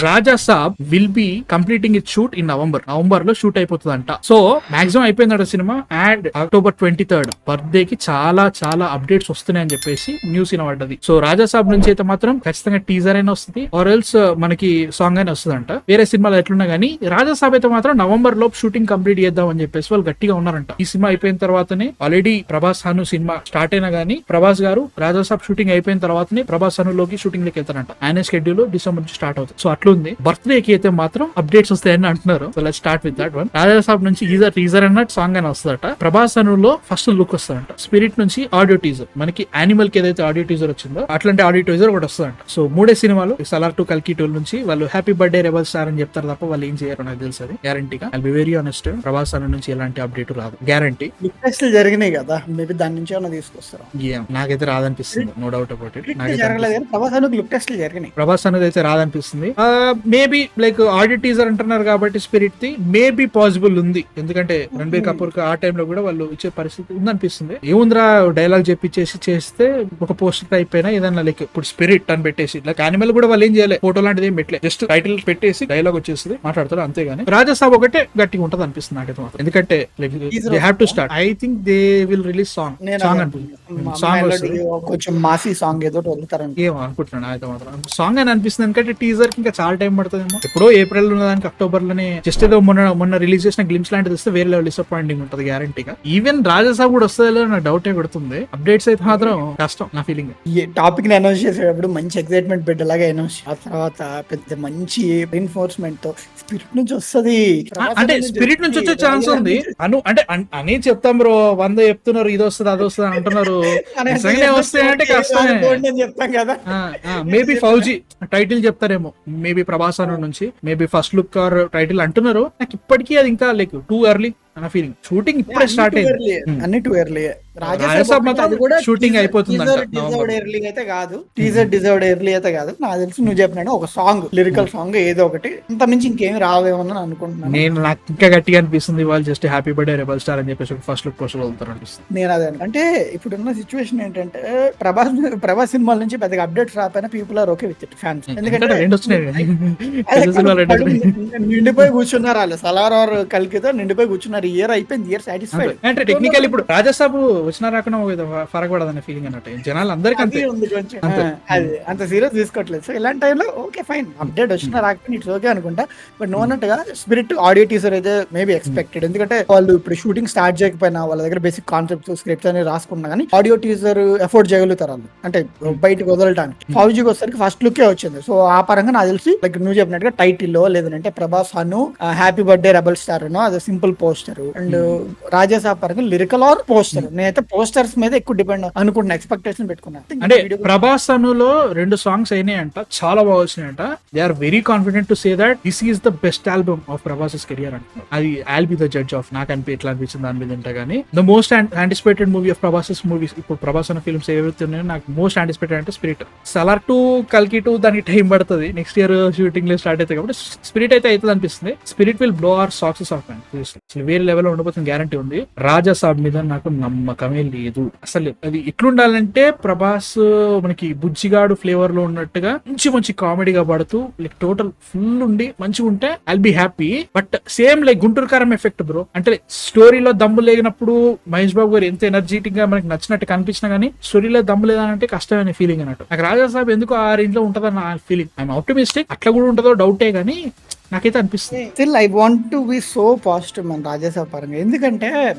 Raja Saab will be completing it shoot in November లో shoot అయిపోతుందంట. So maximum అయిపోయిందట సినిమా. అండ్ October 23rd బర్త్డే కి చాలా చాలా అప్డేట్స్ వస్తున్నాయని చెప్పేసి న్యూస్ వినబడ్డది. సో రాజా సాబ్ నుంచి అయితే మాత్రం ఖచ్చితంగా టీజర్ అయినా వస్తుంది, ఆర్ ఎల్స్ మనకి సాంగ్ అయినా వస్తుందంట. వేరే సినిమాలు ఎట్లున్నా గానీ రాజా సాబ్ అయితే మాత్రం నవంబర్ లో షూటింగ్ కంప్లీట్ చేద్దాం అని చెప్పేసి వాళ్ళు గట్టిగా ఉన్నారంట. ఈ సినిమా అయిపోయిన తర్వాతనే already Prabhas Hanu cinema start అయినా గానీ ప్రభాస్ గారు రాజా సాబ్ షూటింగ్ అయిపోయిన తర్వాతనే ప్రభాస్ హనులోకి షూటింగ్ లోకి వెళ్తారంట. ఆయన షెడ్యూల్ డిసెంబర్ నుంచి స్టార్ట్ అవుతుంది. సో అట్లుంది. బర్త్డే కి అయితే మాత్రం అప్డేట్స్ వస్తాయని అంటున్నారు. So let's start with that one. Raja Saab నుంచి టీజర్ అన్నట్టు సాంగ్ అని వస్తుందట. ప్రభాస్ హనులో ఫస్ట్ లుక్ వస్తుందంట. స్పిరిట్ నుంచి ఆడియో టీజర్, మనకి యానిమల్ కి ఏదైతే ఆడియో టీజర్ వచ్చిందో అట్లాంటి ఆడియో టీజర్ ఒకటి వస్తుందంట. సో 3 సినిమాలు సలార్ 2 కల్కి 2 నుంచి వాళ్ళు హ్యాపీ బర్త్డే రెబల్ స్టార్ అని చెప్తారు తప్ప వాళ్ళు ఏం చేయరు, నాకు తెలుసు. అది గ్యారంటీగా. I be very honest, Prabhas Hanu నుంచి ఎలాంటి అప్డేట్ రాదు, గ్యారంటీ. టెస్ట్లు జరిగినాయి కదా, మేబీ దాని నుంచి ఏమైనా తీసుకొస్తారు. నాకైతే రాదనిపిస్తుంది, no doubt about it. Prabhas Hanu అయితే రాదనిపిస్తుంది. మేబీ లైక్ ఆడియో టీజర్ అంటున్నారు కాబట్టి స్పిరిట్ ది మేబీ పాసిబుల్ ఉంది. ఎందుకంటే రణబీర్ కపూర్ ఆ టైంలో కూడా వాళ్ళు ఇచ్చే పరిస్థితి ఉందనిపిస్తుంది. ఏముందిరా డైలాగ్ చెప్పిచ్చేసి చేస్తే ఒక పోస్టర్ అయిపోయినా ఏదన్నా లైక్ ఇప్పుడు స్పిరిట్ అని పెట్టేసి లైక్ యానిమల్ కూడా వాళ్ళు ఏం చేయలేదు, ఫోటో లాంటిది ఏం పెట్టలేదు, జస్ట్ టైటిల్ పెట్టేసి డైలాగ్ వచ్చేస్తుంది, మాట్లాడతారు అంతేగాని. రాజాసాబ్ ఒకటే గట్టిగా ఉంటది అనిపిస్తుంది నాకైతే మాత్రం. ఎందుకంటే like they have to start. I think they will release song అనిపిస్తుంది, కొంచెం మాసీ సాంగ్ ఏదో ఏమో అనుకుంటున్నాను అయితే మాత్రం సాంగ్ అని అనిపిస్తుంది. ఎందుకంటే టీజర్ కి ఇంకా చాలా టైం పడుతుందేమో. ఎప్పుడో ఏప్రిల్ ఉన్నదానికి అక్టోబర్ లోనే జస్ట్ ఏదో మొన్న రిలీజ్ చేసిన గ్లిమ్స్ లాంటిది వస్తే వేరే లెవెల్ డిసప్పాయింటింగ్ ఉంటుంది గ్యారంటీగా. ఈవెన్ రాజాసాబ్ కూడా వస్తుందో నాకు డౌటే కొడుతుంది. అప్డేట్స్ అయితే మాత్రం కష్టం నా ఫీలింగ్. ఈ టాపిక్ ని అనౌన్స్ చేసేటప్పుడు మంచి ఎక్సైట్మెంట్ పెట్టేలాగా అనౌన్స్, ఆ తర్వాత పెద్ద మంచి ఎన్ఫోర్స్మెంట్ తో స్పిరిట్ నుంచి వస్తుంది. అంటే స్పిరిట్ నుంచి వచ్చే ఛాన్స్ ఉంది అంటే అని చెప్తాం బ్రో, 100 చెప్తున్నారు ఇది వస్తుంది అది వస్తుంది అంటున్నారు. వస్తాయంటే కష్టమే చెప్తాం కదా. మేబీ ఫౌజీ టైటిల్ చెప్తారేమో, మేబీ ప్రభాస్ హను నుంచి maybe first look or title అంటున్నారు. నాకు ఇప్పటికీ అది ఇంకా లైక్ టూ ఎర్లీ నా ఫీలింగ్. షూటింగ్ ఇప్పుడే స్టార్ట్ అయింది, అన్ని టూ ఎర్లీ. రాజాసాబ్ మాత్రం షూటింగ్ అయిపోతుంది. ఎర్లీ అయితే కాదు, టీజర్ డిజర్వ్డ్ ఎర్లీ అయితే కాదు. నాకు తెలిసి నువ్వు చెప్పినట్టు ఒక సాంగ్, లిరికల్ సాంగ్ ఏదో ఒకటి, అంత మించి ఇంకేమి రావేమో అనుకుంటున్నాను. నాకు ఇంకా గట్టిగా అనిపిస్తుంది వాళ్ళు just happy birthday rebel star అని చెప్పేసి ఫస్ట్ లుక్ పోస్టర్ వదులుతారు అనిపిస్తుంది. నేను అదే అంటే ఇప్పుడున్న సిచ్యువేషన్ ఏంటంటే ప్రభాస్ సినిమాల నుంచి పెద్దగా అప్డేట్స్ రాకపోయినా people are okay with it, fans. ఎందుకంటే నిండిపోయి కూర్చున్నారు వాళ్ళు, సలార్ ఆర్ కల్కితో నిండిపోయి కూర్చున్నారు. ఇయర్ అయిపోయింది, ఇయర్ సాటిస్ఫైడ్. అంటే టెక్నికల్ ఇప్పుడు రాజాసాబ్ వచ్చినా రాకుండా ఫరక్ పడదనే ఫీలింగ్ అన్నట్టు జనాలు అందరికీ అంత సీరియస్ తీసుకోవట్లేదు. సో ఇలాంటి టైంలో ఓకే ఫైన్, అప్డేట్ వచ్చినా రాకపోయినా ఇట్స్ ఓకే అనుకుంటా. బట్ నువ్వు అన్నట్టుగా స్పిరిట్ ఆడియో టీజర్ అయితే మేబీ ఎక్స్పెక్టెడ్. ఎందుకంటే వాళ్ళు ఇప్పుడు షూటింగ్ స్టార్ట్ చేయకపోయినా వాళ్ళ దగ్గర బేసిక్ కాన్సెప్ట్స్ స్క్రిప్ట్స్ అనేది రాసుకున్నా కానీ ఆడియో టీజర్ ఎఫోర్డ్ చేయగలుగుతారు వాళ్ళు, అంటే బయటకు వదలడానికి. ఫౌజీకి వచ్చేసరికి ఫస్ట్ లుక్ వచ్చింది. సో ఆ పరంగా నాకు తెలిసి లైక్ నువ్వు చెప్పినట్టుగా టైటిల్ లేదంటే Prabhas Hanu happy birthday rebel star అది సింపుల్ పోస్టర్, అండ్ రాజాసాబ్ పరంగా లిరికల్ ఆర్ పోస్టర్. నేనైతే పోస్టర్స్ మీద ఎక్కువ డిపెండ్ అనుకుంటున్నా, ఎక్స్పెక్టేషన్ పెట్టుకున్నా. అంటే ప్రభాస్ హనులో 2 సాంగ్స్ అయినాయంట, చాలా బాగా వచ్చినాయంట. They are very confident to say that this is the best album of Prabhas career అంటున్నారు. అది I'll be the judge of, నాకు ఎట్లా అనిపించింది దాని మీద ఉంటే గానీ. The most anticipated movie of Prabhas movies, ఇప్పుడు ప్రభాస్ హను ఫిల్మ్స్ ఏవైతే ఉన్నాయో నాకు మోస్ట్ యాంటిసిపేటెడ్ అంటే స్పిరిట్. సలార్ 2 కల్కి 2 దానికి టైం పడుతుంది, నెక్స్ట్ ఇయర్ షూటింగ్ లో స్టార్ట్ అవుతాయి కాబట్టి స్పిరిట్ అయితే అవుతుంది అనిపిస్తుంది. Spirit will blow our success of man, వేరే లెవెల్ ఉండబోతుంది గ్యారంటీ ఉంది. రాజాసాబ్ మీద నాకు నమ్మకమే లేదు అసలు. అది ఎట్లుండాలంటే ప్రభాస్ మనకి బుజ్జిగాడు ఫ్లేవర్ లో ఉన్నట్టుగా మంచి కామెడీగా పడుతూ లైక్ టోటల్ ఫుల్ ఉండి మంచిగా ఉంటే I'll be happy. But same like Guntur కారం ఎఫెక్ట్ బ్రో, అంటే స్టోరీలో దమ్ము లేనప్పుడు మహేష్ బాబు గారు ఎంత ఎనర్జెటిక్ గా మనకి నచ్చినట్టు కనిపించినా గానీ స్టోరీలో దమ్ము లేదంటే కష్టమైన ఫీలింగ్ అన్నట్టు. నాకు రాజాసాబ్ ఎందుకు ఆ రేంజ్ లో ఉంటుందని నా ఫీలింగ్. ఐఎమ్ ఆప్టిమిస్టిక్, అట్లా కూడా ఉంటుందో డౌటే గానీ నాకైతే అనిపిస్తుంది. Still I want to be so positive మన రాజాసాబ్ పరంగా. ఎందుకంటే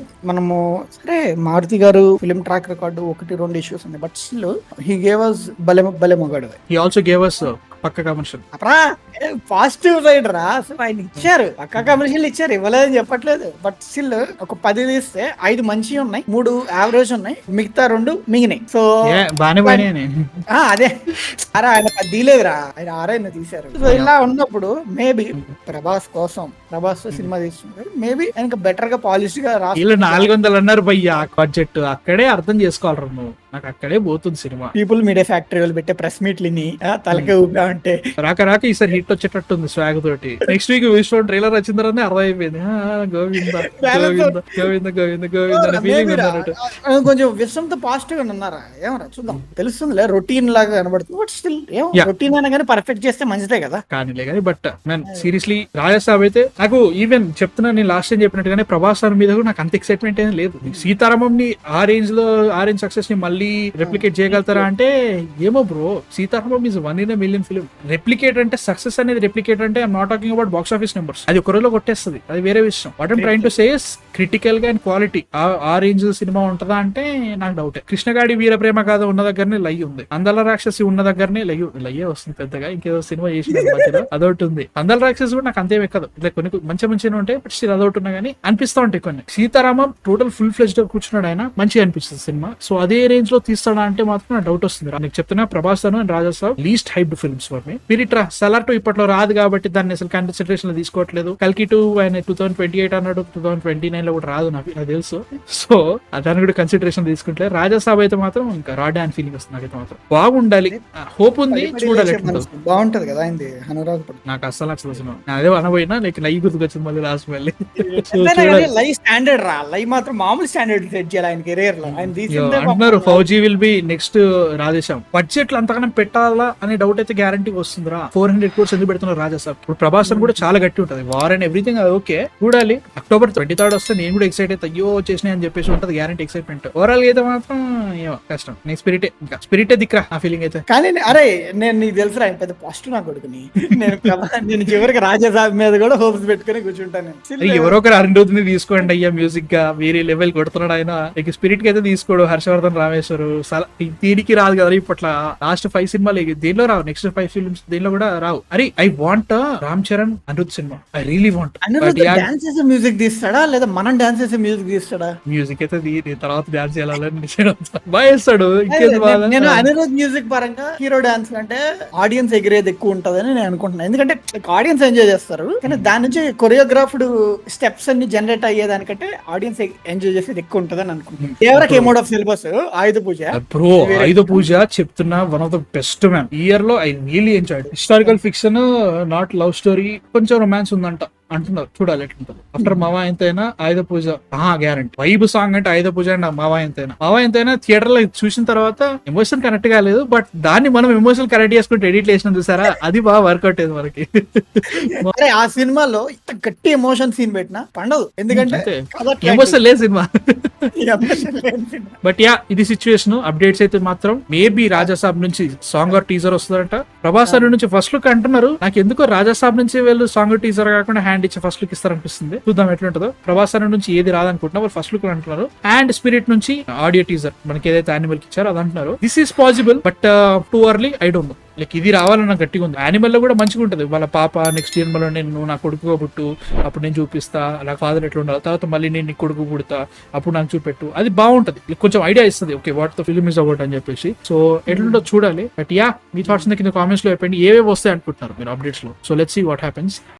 మనము సరే మారుతి గారు ఫిలిం ట్రాక్ రికార్డు 1-2 ఇష్యూస్ ఉన్నాయి, but still he gave us భలే మొగాడు. హీ ఆల్సో గేవ్ us పక్క కమర్షియల్. పాజిటివ్ సైడ్ రా, ఆయన ఇచ్చారు, పక్క కమర్షియల్ ఇచ్చారు, ఇవ్వలేదని చెప్పట్లేదు. బట్ స్టిల్ ఒక 10 తీస్తే 5 మంచివి ఉన్నాయి, 3 యావరేజ్ ఉన్నాయి, మిగతా 2 మిగినాయి. సో అదే అరే ఆయన 10 తీయలేదురా, ఆయన 6 తీశారు. సో ఇలా ఉన్నప్పుడు మేబీ ప్రభాస్ సినిమా తీసుకుంటారు, మేబీ ఆయనకు బెటర్ గా పాలిష్ గా 400 అన్నారు భయ్యా బడ్జెట్, అక్కడే అర్థం చేసుకోవాలి నువ్వు. నాకు అక్కడే పోతుంది సినిమా. పీపుల్ మీడియా ఫ్యాక్టరీ వాళ్ళు పెట్టే ప్రెస్ మీట్లని తలకే ఊపా అంటే రాక ఈసారి హిట్ వచ్చేటట్టుంది స్వాగ్ తోటి. నెక్స్ట్ వీక్ విశ్వం ట్రైలర్ వచ్చిన తర్వాత అర్థమైపోయింది గోవింద గోవింద గోవింద గోవింద గోవింద అనే ఫీలింగ్ ఉన్నట్టు. కొంచెం విషయంతో పాజిటివ్ గా ఉన్నారా ఏమరా చూద్దాం, తెలుస్తుందిలే రొటీన్ లాగా కనబడుతుంది. బట్ స్టిల్ రొటీన్ అయినా కానీ పర్ఫెక్ట్ చేస్తే మంచిదే కదా. కానీలే కానీ బట్ మ్యాన్ సీరియస్లీ రాజసాబ్ అయితే నాకు ఈవెన్ చెప్తున్నా, నేను లాస్ట్ టైం చెప్పినట్టుగానే ప్రభాస్ సార్ మీద కూడా నాకు అంత ఎక్సైట్మెంట్ ఏం లేదు. సీతారామం ని ఆ రేంజ్ సక్సెస్ ని మళ్ళీ రెప్లికేట్ చేయగలుగుతారా అంటే ఏమో bro. Sitaramam is 1 in a million film. Replicate అంటే సక్సెస్ అనేది రెప్లికేట్ అంటే I'm not talking about box office numbers, అది ఒక రోజులో కొట్టేస్తుంది, అది వేరే విషయం. What I'm trying to say is critical గా అండ్ క్వాలిటీ ఆ రేంజ్ సినిమా ఉంటుందా అంటే నాకు డౌటే. కృష్ణగాడి వీరప్రేమ కథ ఉన్న దగ్గరనే లై ఉంది, అందల రాక్షసి ఉన్న దగ్గరనే లయ్యే వస్తుంది పెద్దగా. ఇంకేదో సినిమా చేసిన మధ్యలో అదొకటి ఉంది. అందల రాక్షసి కూడా నాకు అంతేం ఎక్కదు, ఇట్లా కొన్ని మంచిగా ఉంటాయి బట్ స్టిల్ అదొకటి ఉన్నా కానీ అనిపిస్తా ఉంటాయి కొన్ని. సీతారామం టోటల్ ఫుల్ ఫ్లెజ్డ్ కూర్చున్నాడు ఆయన, మంచిగా అనిపిస్తుంది సినిమా. సో అదే రేంజ్ లో తీస్తాడా అంటే మాత్రం నాకు డౌట్ వస్తుంది. నీకు చెప్తున్నా Prabhas and Raja Saab least hyped films for me. పిరిట్రా సలార్ 2 ఇప్పట్లో రాదు కాబట్టి దాన్ని అసలు కన్సిడరేషన్ లో తీసుకోవట్లేదు. కల్కి 2 ఆయన 2028 అన్నాడు, 2029 లో కూడా రాదు నాకు తెలుసు. సో దాన్ని కూడా కన్సిడరేషన్ తీసుకుంటే రాజా సాబ్ అయితే మాత్రం ఇంకా రాడ్ అండ్ ఫీలింగ్ వస్తుంది. నాకైతే మాత్రం బాగుండాలి, హోప్ ఉంది, చూడాలి. బాగుంటది కదా ఆయనది అనురాగ్. నాకు అస్సలు నచ్చదు సినిమా. అదే అనబోయినా లైక్ లై గుర్తుకొచ్చింది మళ్ళీ లాస్ట్ మళ్ళీ. లై స్టాండర్డ్ రా, లై మాత్రం మామూలు స్టాండర్డ్ సెట్ చేయాలి ఆయన కెరీర్ లో. అంటున్నారు ఫౌజీ విల్ బి నెక్స్ట్ రాజేశాం. బడ్జెట్ అంతకన్నా పెట్టాలా అనే డౌట్ అయితే గ్యారంటీ వస్తుందిరా. 400 crores ఎందుకు పెడుతున్నారు రాజాసాబ్. ఇప్పుడు ప్రభాస్ కూడా చాలా గట్టి ఉంటది, వార్ అండ్ ఎవ్రీథింగ్ అది ఓకే. చూడాలి October 23rd వస్తే నేను కూడా ఎక్సైట్ అయితే అయ్యో చేసినాయి అని చెప్పేసి ఉంటది గ్యారంటీ ఎక్సైట్మెంట్. ఓవరాల్ అయితే మాత్రం ఏమో కష్టం. నెక్స్ట్ స్పిరిటే దిక్కురా ఆ ఫీలింగ్ అయితే. కానీ అరే నేను నీకు తెలుసు ఆయన పెద్ద పాజిటివ్ నా కొడుకుని, నేను చివరికి రాజాసాబ్ మీద కూడా హోప్స్ పెట్టుకుని కూర్చుంటాను. ఎవరో ఒకరు అరుంధతిని తీసుకోండి అయ్యా, మ్యూజిక్ గా వేరే లెవెల్ కొడుతున్నాడు ఆయన. స్పిరిట్ కి అయితే తీసుకోడు హర్షవర్ధన్ రామేశ్వర్. దీనికి రాదు కదా ఇప్పట్లో. లాస్ట్ 5 సినిమాలు దీనిలో రావు, నెక్స్ట్ 5 ఫిల్మ్స్ దీనిలో కూడా రావు. అరే I want Ram Charan Anirudh cinema, I really want. Dance చేసే మ్యూజిక్ తీస్తాడా లేదా మనం డాన్స్ చేసే మ్యూజిక్ తీస్తాడా? మ్యూజిక్ అయితే తర్వాత డాన్స్ చేయాలని బాగా చేస్తాడు. నేను అనిరుద్ మ్యూజిక్ పరంగా హీరో డాన్స్ కంటే ఆడియన్స్ ఎగిరేది ఎక్కువ ఉంటదని నేను అనుకుంటున్నాను. ఎందుకంటే ఆడియన్స్ ఎంజాయ్ చేస్తారు, కానీ దాని నుంచి కొరియోగ్రాఫ్డ్ స్టెప్స్ అన్ని జనరేట్ అయ్యేదానికంటే ఆడియన్స్ ఎంజాయ్ చేసేది ఎక్కువ ఉంటదని అనుకుంటున్నాను. ఎవరికి mode of syllabus Ayudha Pooja bro, Ayudha Pooja చెప్తున్నా one of the best man year లో. I really enjoyed. Historical fiction, not love story, కొంచెం రొమాన్స్ ఉందంట అంటున్నారు. చూడాలి ఎట్లుంటుంది. ఆఫ్టర్ మావా ఎంతైనా Ayudha Pooja guarantee. Vibe song అంటే ఆయుధ పూజ అండ్ మావా ఎంతైనా థియేటర్ లో చూసిన తర్వాత ఎమోషన్ కనెక్ట్ కాలేదు, బట్ దాన్ని మనం ఎమోషన్ కనెక్ట్ చేసుకుంటే ఎడిట్ చేసిన చూసారా, అది బాగా వర్కౌట్ అయ్యేది మనకి. ఆ సినిమాలో ఇంత గట్టి ఎమోషన్ సీన్ పెట్టినా పండదు, ఎందుకంటే ఎమోషన్ లేదు సినిమా. బట్ యా ఇది సిచ్యువేషన్. అప్డేట్స్ అయితే మాత్రం మేబీ రాజాసాబ్ నుంచి సాంగ్ ఆర్ టీజర్ వస్తుందంట. ప్రభాస్ నుంచి ఫస్ట్ లుక్ అంటున్నారు. నాకు ఎందుకో రాజాసాబ్ నుంచి వీళ్ళు సాంగ్ టీజర్ కాకుండా హ్యాండ్ ఇచ్చి ఫస్ట్ లుక్ ఇస్తారనిపిస్తుంది. చూద్దాం ఎట్లుంటుందో. ప్రభాస్ నుంచి ఏది రాదనుకుంటున్నా, వాళ్ళు ఫస్ట్ లుక్ అంటున్నారు. అండ్ స్పిరిట్ నుంచి ఆడియో టీజర్ మనకి ఏదైతే యానిమల్ కి ఇచ్చారో అది అంటున్నారు. This is possible but too early, I don't know. Like ఇది రావాలన్న గట్టిగా ఉంది. యానిమల్ లో కూడా మంచిగా ఉంటుంది. వాళ్ళ పాప నెక్స్ట్ జన్మలో నేను నా కొడుకు పుట్టు, అప్పుడు నేను చూపిస్తా అలా ఫాదర్ ఎట్లా ఉండాలి, తర్వాత మళ్ళీ నేను నీ కొడుకు పుడతా అప్పుడు నాకు చూపెట్టు, అది బాగుంటది. కొంచెం ఐడియా ఇస్తుంది okay what the film is about అని చెప్పేసి. సో ఎట్లుంటో చూడాలి. బట్ యా మీ థాట్స్ కింద కామెంట్స్ లో చెప్పండి, ఏవేవి వస్తాయి అనుకుంటున్నారు మీరు అప్డేట్స్ లో. So let's see what happens.